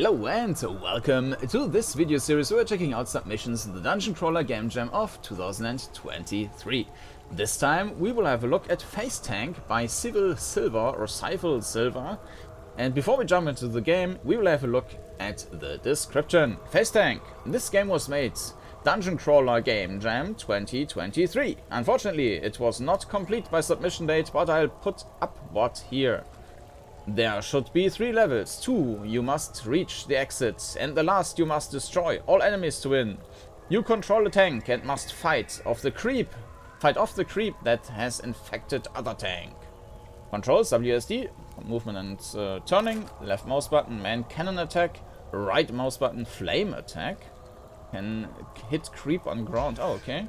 Hello and welcome to this video series where we're checking out submissions in the Dungeoncrawler Gamejam of 2023. This time we will have a look at Face Tank by SivilSilver or SivilSilver. And before we jump into the game, we will have a look at the description. Face Tank. This game was made Dungeoncrawler Gamejam 2023. Unfortunately, it was not complete by submission date, but I'll put up what here. There should be 3 levels. 2 you must reach the exit, and the last you must destroy all enemies to win. You control a tank and must fight off the creep that has infected other tank. Controls WSD, movement and turning, left mouse button man cannon attack, right mouse button flame attack. Can hit creep on ground. Oh, okay.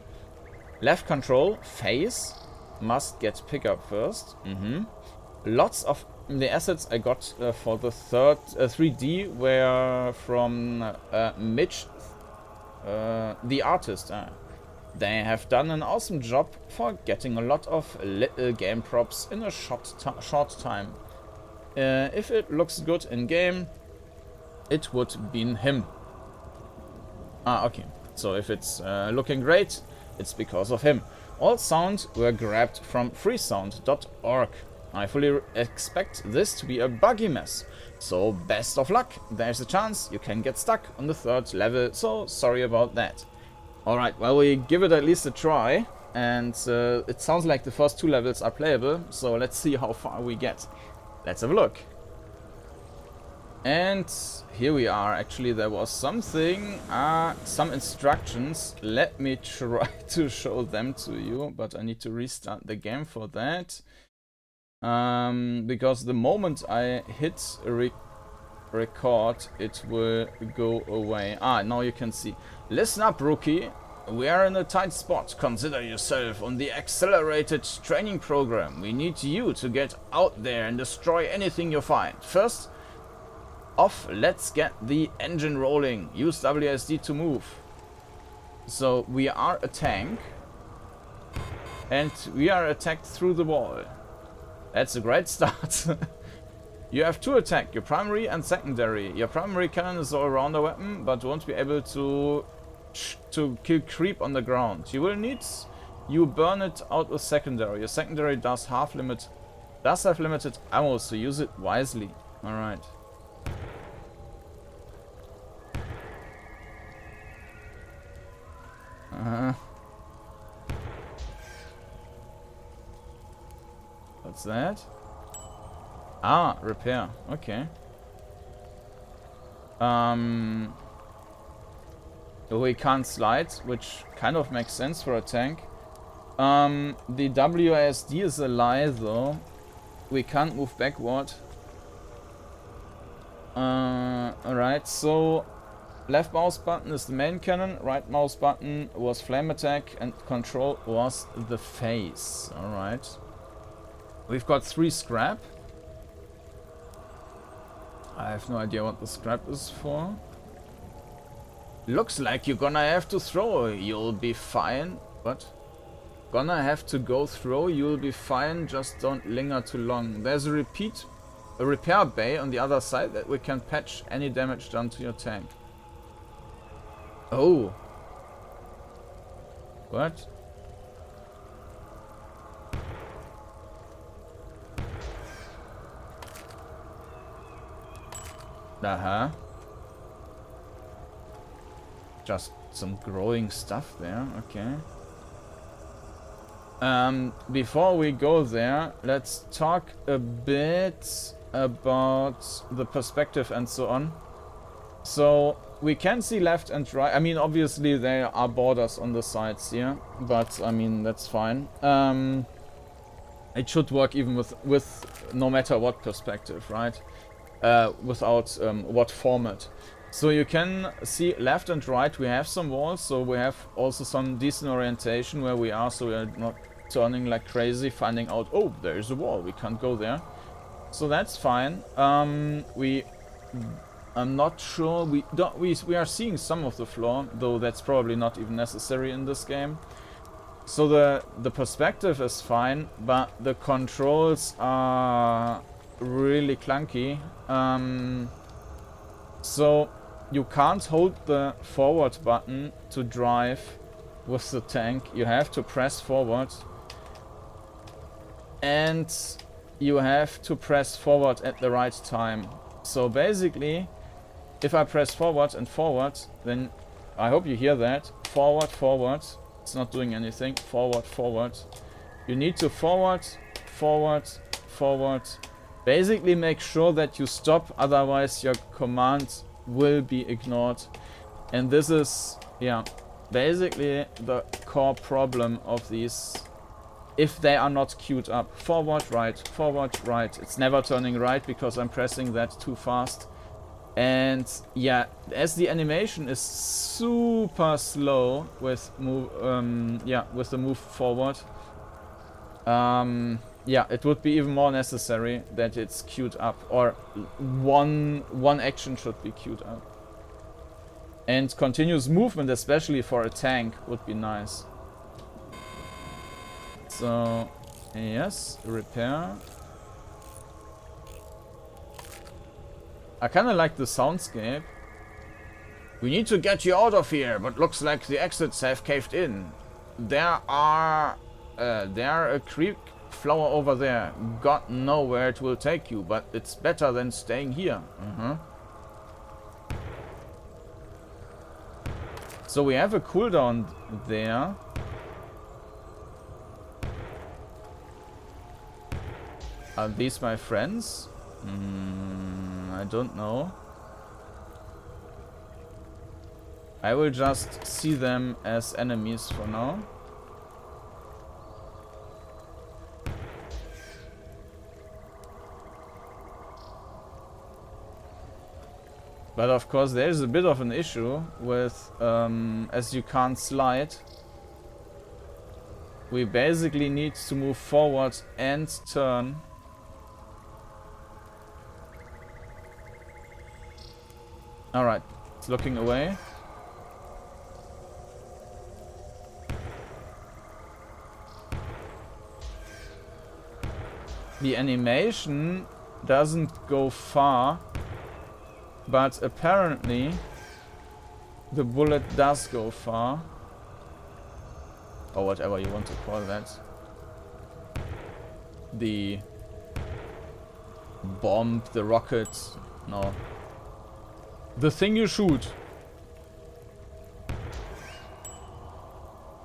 Left control face, must get pickup first. Lots of the assets I got for the third 3D were from Mitch, the artist. They have done an awesome job for getting a lot of little game props in a short time. If it looks good in game, it would be him. Okay. So if it's looking great, it's because of him. All sounds were grabbed from freesound.org. I fully expect this to be a buggy mess, so best of luck. There's a chance you can get stuck on the 3rd level, so sorry about that. Alright, well, we give it at least a try, and it sounds like the first 2 levels are playable, so let's see how far we get. Let's have a look. And here we are. Actually, there was something, some instructions. Let me try to show them to you, but I need to restart the game for that. Because the moment I hit record, it will go away. Now you can see. Listen up, rookie. We are in a tight spot. Consider yourself on the accelerated training program. We need you to get out there and destroy anything you find. First off, let's get the engine rolling. Use WSD to move. So we are a tank, and we are attacked through the wall. That's a great start. You have 2 attack, your primary and secondary. Your primary cannon is all arounder weapon, but won't be able to kill creep on the ground. You burn it out with secondary. Your secondary does have limited ammo, so use it wisely. Alright. What's that? Repair. Okay. We can't slide, which kind of makes sense for a tank. The WASD is a lie, though. We can't move backward. Alright, so left mouse button is the main cannon, right mouse button was flame attack, and control was the face. Alright. We've got 3 scrap. I have no idea what the scrap is for. Looks like you're gonna have to throw. You'll be fine. What? Gonna have to go through. You'll be fine. Just don't linger too long. There's a repair bay on the other side that we can patch any damage done to your tank. Oh. What? Just some growing stuff there, okay. Before we go there, let's talk a bit about the perspective and so on. So, we can see left and right. I mean, obviously there are borders on the sides here, but I mean, that's fine. It should work even with no matter what perspective, right? Without what format. So you can see left and right we have some walls, so we have also some decent orientation where we are, so we are not turning like crazy, finding out, oh, there is a wall, we can't go there. So that's fine. I'm not sure, we are seeing some of the floor, though that's probably not even necessary in this game. So the perspective is fine, but the controls are really clunky. So you can't hold the forward button to drive with the tank. You have to press forward. And you have to press forward at the right time. So basically, if I press forward and forward, then I hope you hear that. Forward, forward. It's not doing anything. Forward, forward. You need to forward, forward, forward. Basically make sure that you stop, otherwise your command will be ignored. And this is, yeah, basically the core problem of these, if they are not queued up. Forward, right. It's never turning right because I'm pressing that too fast. And yeah, as the animation is super slow with move, with the move forward, yeah, it would be even more necessary that it's queued up, or one action should be queued up. And continuous movement, especially for a tank, would be nice. So, yes, repair. I kinda like the soundscape. We need to get you out of here, but looks like the exits have caved in. There a creek flower over there. God knows where it will take you, but it's better than staying here. So we have a cooldown there. Are these my friends? I don't know. I will just see them as enemies for now. But of course there's a bit of an issue with, as you can't slide, we basically need to move forward and turn. Alright, it's looking away. The animation doesn't go far, but apparently the bullet does go far. Or whatever you want to call that. The bomb, the rocket, no. The thing you shoot.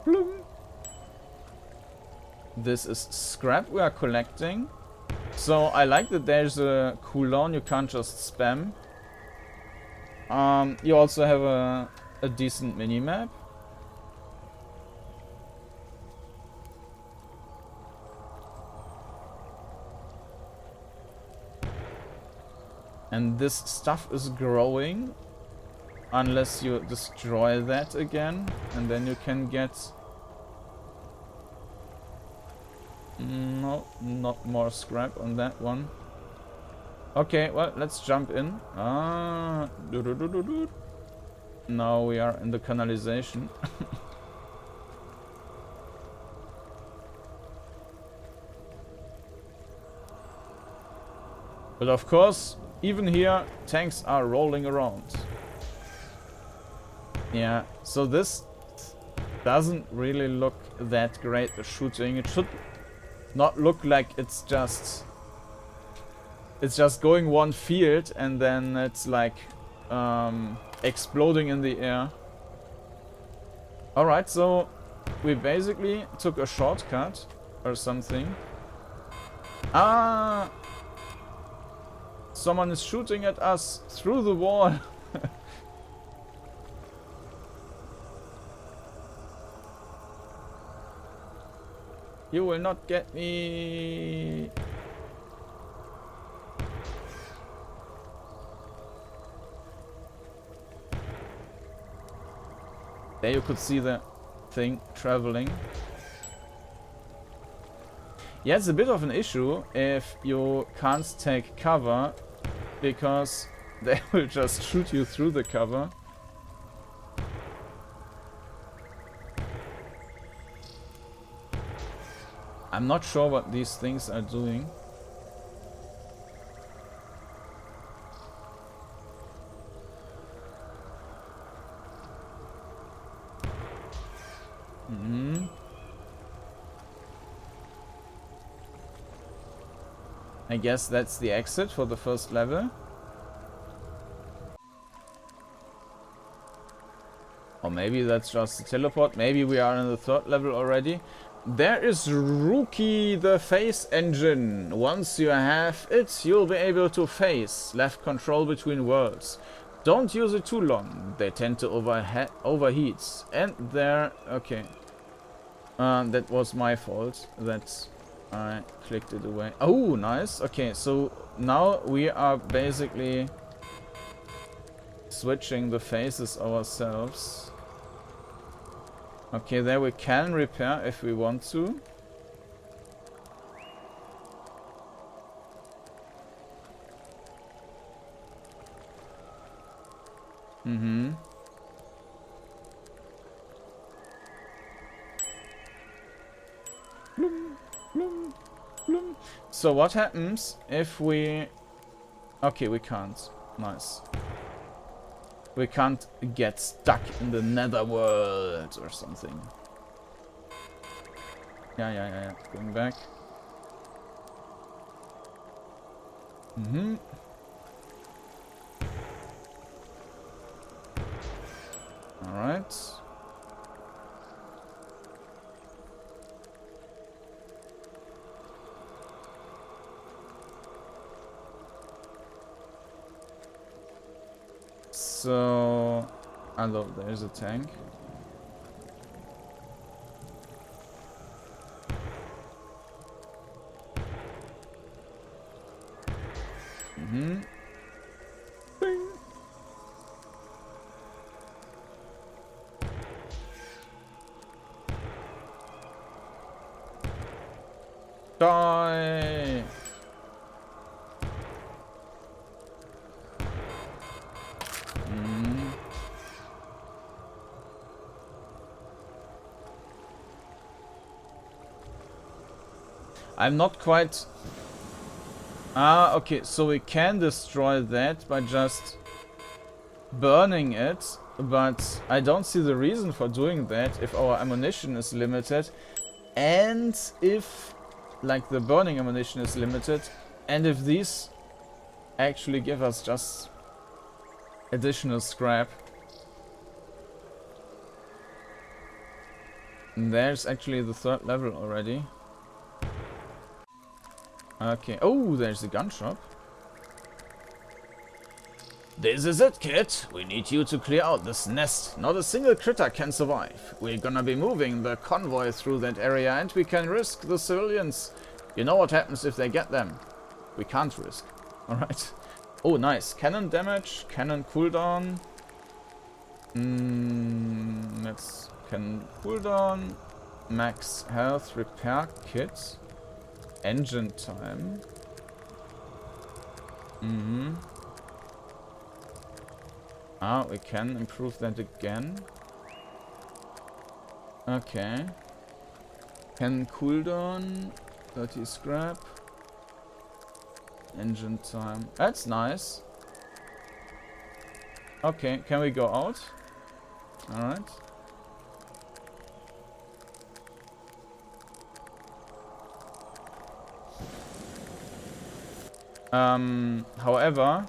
Bloom. This is scrap we are collecting. So I like that there's a cooldown, you can't just spam. You also have a decent minimap. And this stuff is growing unless you destroy that again, and then you can get... No, not more scrap on that one. Okay, well, let's jump in. Now we are in the canalization. But of course, even here, tanks are rolling around. Yeah, so this doesn't really look that great, the shooting. It should not look like it's just going one field and then it's like exploding in the air. Alright, so we basically took a shortcut or something. Ah! Someone is shooting at us through the wall. You will not get me. There you could see the thing traveling. Yeah, it's a bit of an issue if you can't take cover, because they will just shoot you through the cover. I'm not sure what these things are doing. Mm-hmm. I guess that's the exit for the first level. Or maybe that's just a teleport. Maybe we are in the third level already. There is Rookie the Face Engine. Once you have it, you'll be able to face left control between worlds. Don't use it too long. They tend to overheat. And there... Okay. That was my fault. That I clicked it away. Oh, nice. Okay, so now we are basically switching the faces ourselves. Okay, there we can repair if we want to. Mm-hmm. Bloom, bloom, bloom. So what happens if we... Okay, we can't. Nice. We can't get stuck in the netherworld or something. Yeah. Going back. Mm-hmm. Alright. So, hello, there's a tank. Mm-hmm. Bing. Die! I'm not quite... Ah, okay, so we can destroy that by just burning it, but I don't see the reason for doing that if our ammunition is limited, and if, like, the burning ammunition is limited, and if these actually give us just additional scrap. And there's actually the third level already. Okay. Oh, there's the gun shop. This is it, kid. We need you to clear out this nest. Not a single critter can survive. We're gonna be moving the convoy through that area and we can risk the civilians. You know what happens if they get them? We can't risk. Alright. Oh, nice. Cannon damage, cannon cooldown. Let's cannon cooldown. Max health, repair kit. Engine time. Ah, we can improve that again. Okay. Can cooldown. 30 scrap. Engine time. That's nice. Okay, can we go out? Alright. However,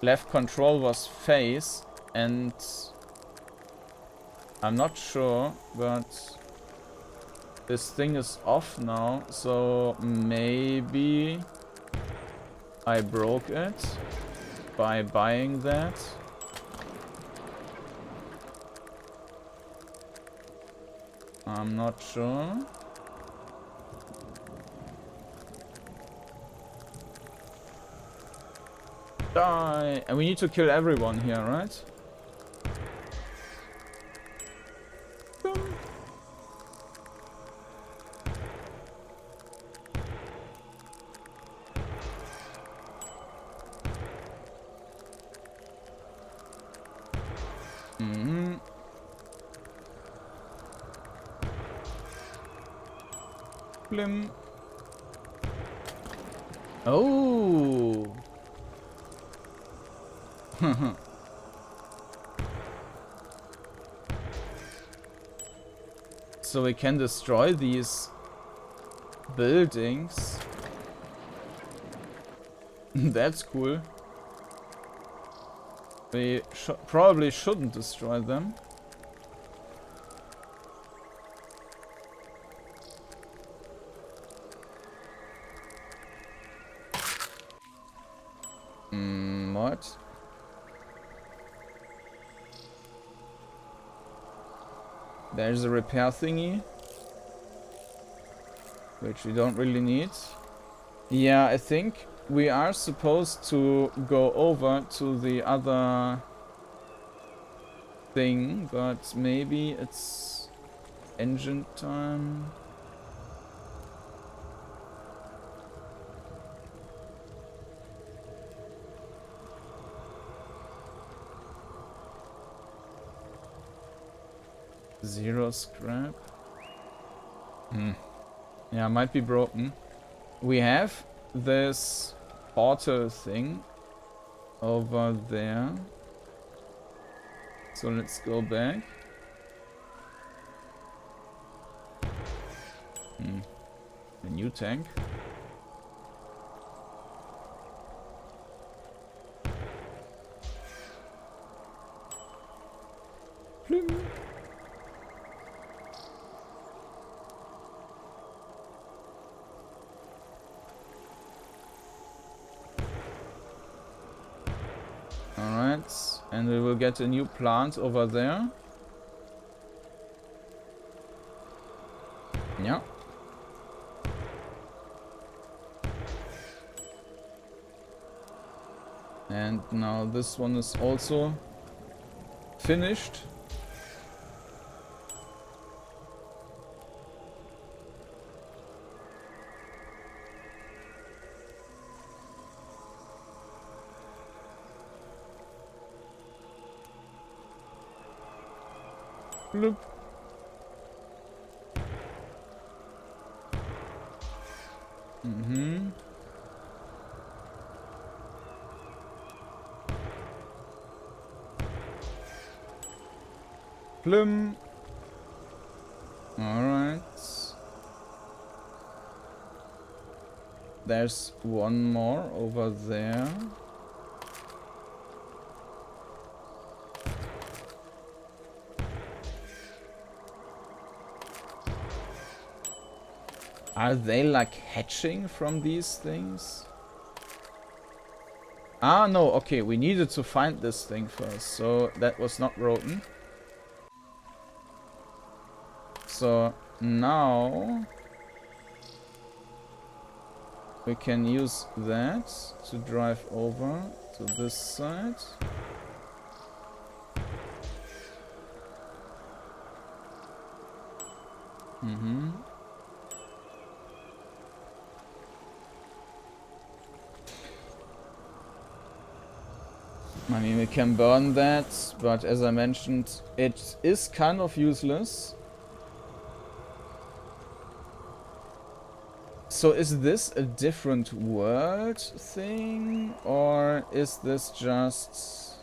left control was face, and I'm not sure, but this thing is off now, so maybe I broke it by buying that. I'm not sure. Die! And we need to kill everyone here, right? Blim. Oh! So we can destroy these buildings. That's cool. We probably shouldn't destroy them. What? There's a repair thingy, which we don't really need. Yeah, I think we are supposed to go over to the other thing, but maybe it's engine time. Zero scrap. Yeah, might be broken. We have this portal thing over there. So let's go back. A new tank. Plim. Alright, and we will get a new plant over there. Yeah. And now this one is also finished. Look. Plum. Alright. There's one more over there. Are they like hatching from these things? Ah, no, okay, we needed to find this thing first, so that was not broken. So now we can use that to drive over to this side. I mean, we can burn that, but as I mentioned, it is kind of useless. So is this a different world thing, or is this just...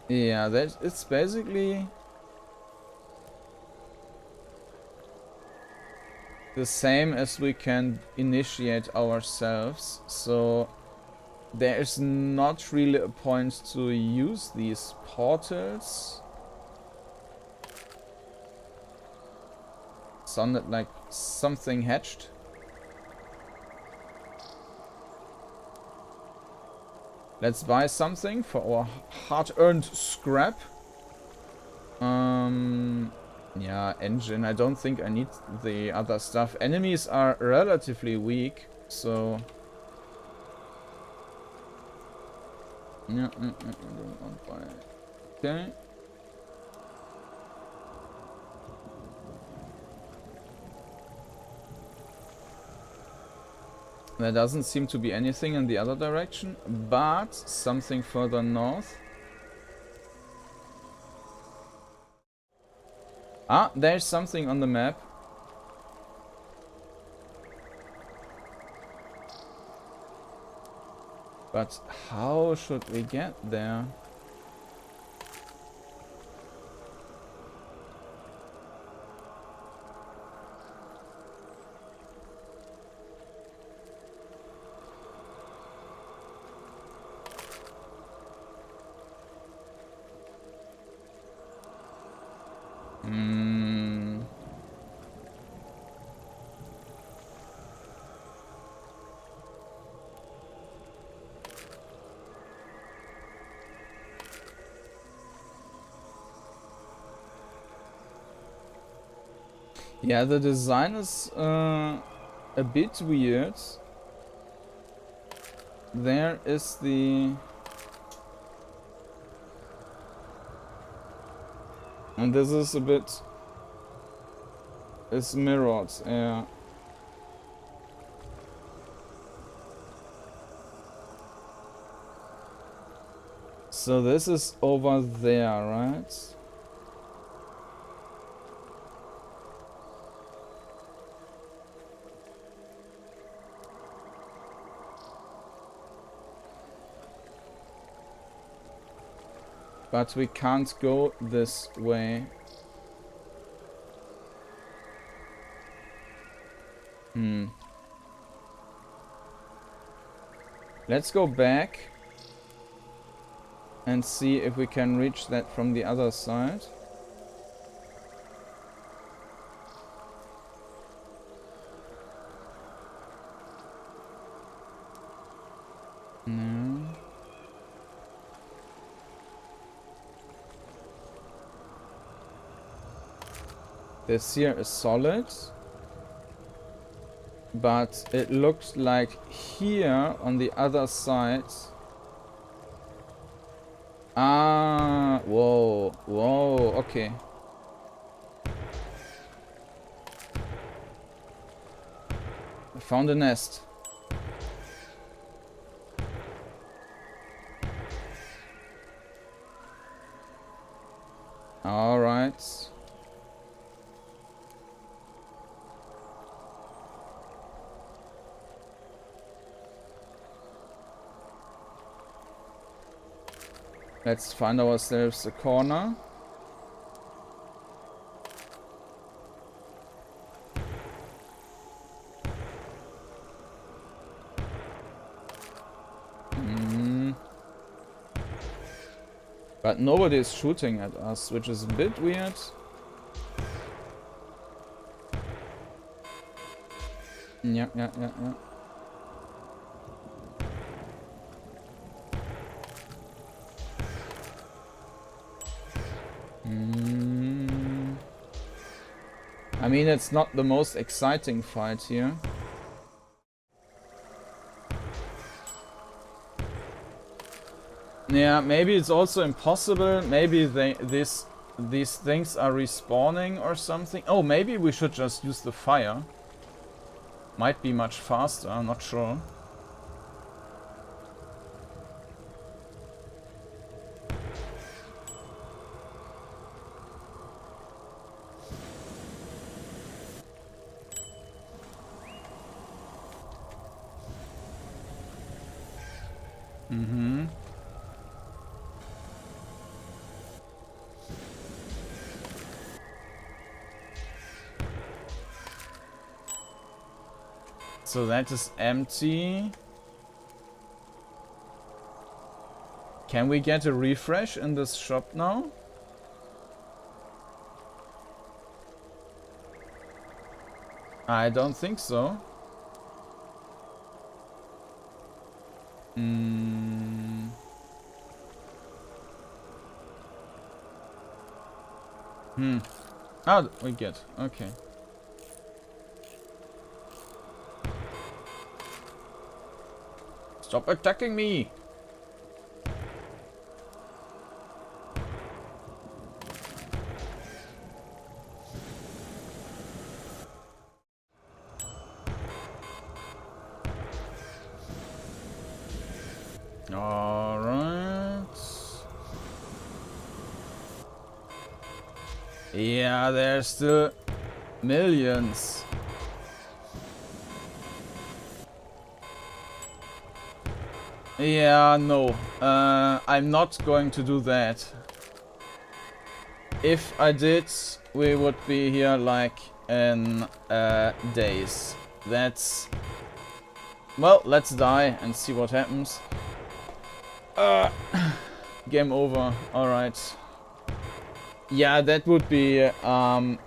Yeah, that it's basically the same as we can initiate ourselves, so there is not really a point to use these portals. Sounded like something hatched. Let's buy something for our hard-earned scrap. Yeah, engine. I don't think I need the other stuff. Enemies are relatively weak, so... Yeah, I don't want to buy it. Okay. There doesn't seem to be anything in the other direction, but something further north. Ah, there's something on the map. But how should we get there? Yeah, the design is a bit weird. There is the... And this is a bit... It's mirrored, yeah. So this is over there, right? But we can't go this way. Let's go back and see if we can reach that from the other side. No. This here is solid. But it looks like here on the other side. Ah, whoa, whoa, okay. I found a nest. All right. Let's find ourselves a corner. But nobody is shooting at us, which is a bit weird. Yeah. I mean, it's not the most exciting fight here. Yeah, maybe it's also impossible. Maybe these things are respawning or something. Oh, maybe we should just use the fire. Might be much faster, I'm not sure. So that is empty. Can we get a refresh in this shop now? I don't think so. Oh, we get. Okay. Stop attacking me! Alright. Yeah, there's still millions. Yeah, no. I'm not going to do that. If I did, we would be here like in days. That's... Well, let's die and see what happens. Game over. Alright. Yeah, that would be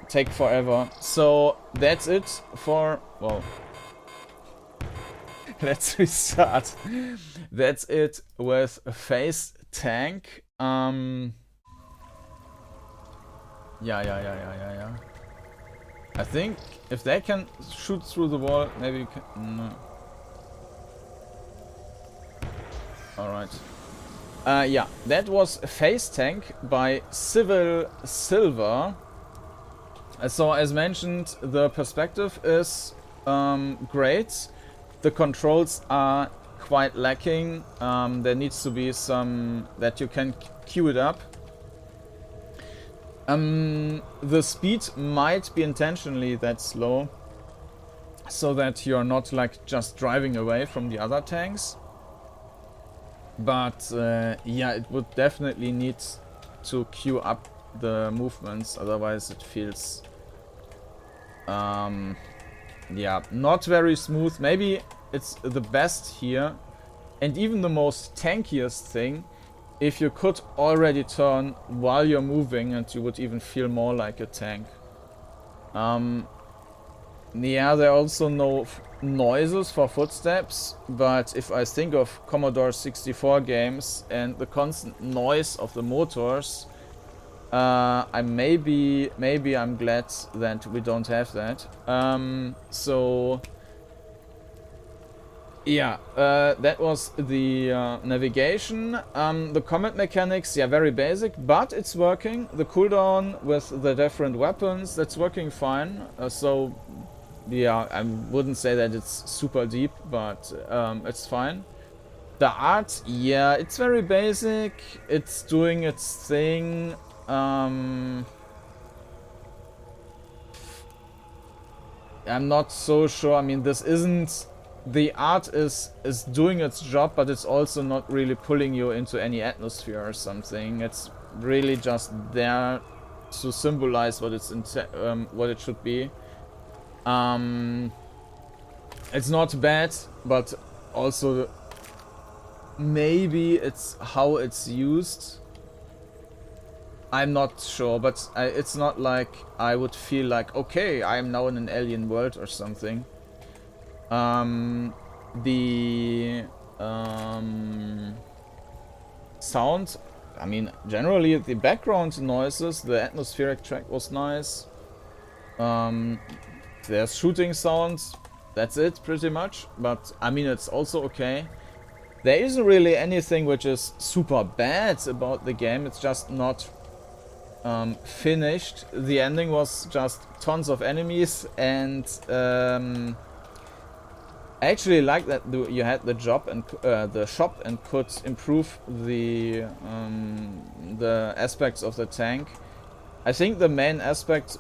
take forever. So that's it for... Well... Let's restart. That's it with Phase Tank. Yeah. I think if they can shoot through the wall, maybe you can... No. Alright. Yeah, that was Face Tank by SivilSilver. So as mentioned, the perspective is great. The controls are quite lacking. There needs to be some that you can queue it up. The speed might be intentionally that slow, so that you're not like just driving away from the other tanks. But yeah, it would definitely need to queue up the movements, otherwise it feels yeah, not very smooth. Maybe it's the best here, and even the most tankiest thing, if you could already turn while you're moving, and you would even feel more like a tank. Yeah, there are also no noises for footsteps, but if I think of Commodore 64 games and the constant noise of the motors, maybe I'm glad that we don't have that. So yeah, that was the navigation. The combat mechanics, yeah, very basic, but it's working. The cooldown with the different weapons, that's working fine. So yeah, I wouldn't say that it's super deep, but it's fine. The art, yeah, it's very basic. It's doing its thing. I'm not so sure. I mean, this isn't... The art is doing its job, but it's also not really pulling you into any atmosphere or something. It's really just there to symbolize what what it should be. It's not bad, but also maybe it's how it's used. I'm not sure, but it's not like I would feel like, okay, I'm now in an alien world or something. The sound, I mean, generally the background noises, the atmospheric track was nice. There's shooting sounds, that's it pretty much, but I mean, it's also okay. There isn't really anything which is super bad about the game, it's just not finished. The ending was just tons of enemies, and I actually like that you had the job and the shop and could improve the aspects of the tank. I think the main aspect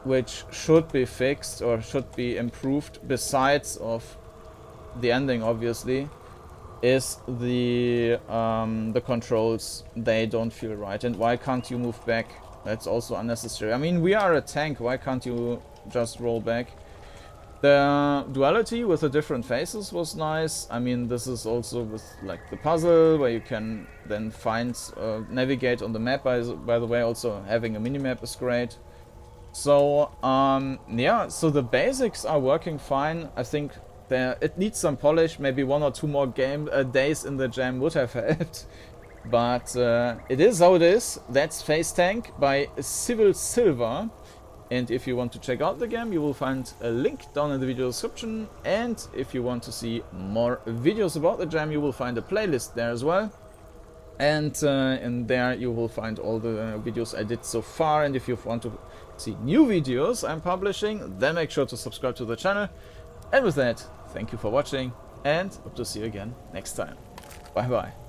which should be fixed or should be improved, besides of the ending obviously, is the controls. They don't feel right. And why can't you move back? That's also unnecessary. I mean, we are a tank, why can't you just roll back? The duality with the different faces was nice. I mean, this is also with like the puzzle where you can then find navigate on the map. By the way, also having a minimap is great. So yeah, so the basics are working fine. I think it needs some polish. Maybe 1 or 2 more days in the jam would have helped. But it is how it is. That's Face Tank by SivilSilver. And if you want to check out the game, you will find a link down in the video description. And if you want to see more videos about the jam, you will find a playlist there as well. And in there you will find all the videos I did so far. And if you want to see new videos I'm publishing, then make sure to subscribe to the channel. And with that, thank you for watching, and hope to see you again next time. Bye bye.